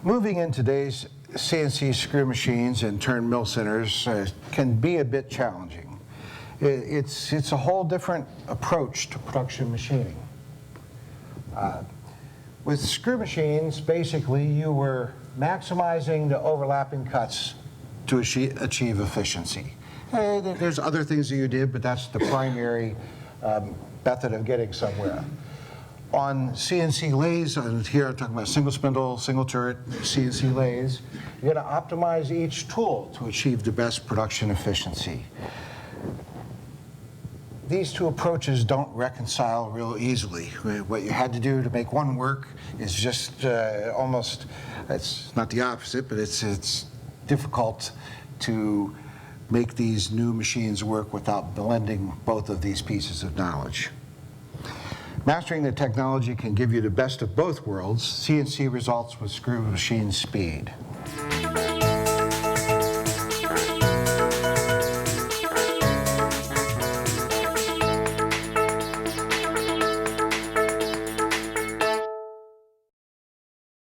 Moving in today's CNC screw machines and turn mill centers can be a bit challenging. It's a whole different approach to production machining. With screw machines, basically you were maximizing the overlapping cuts to achieve efficiency. There's other things that you did, but that's the primary method of getting somewhere. On CNC lathes, and here I'm talking about single spindle, single turret CNC lathes, you're going to optimize each tool to achieve the best production efficiency. These two approaches don't reconcile real easily. What you had to do to make one work is just almost, it's not the opposite, but it's difficult to make these new machines work without blending both of these pieces of knowledge. Mastering the technology can give you the best of both worlds. CNC results with screw machine speed.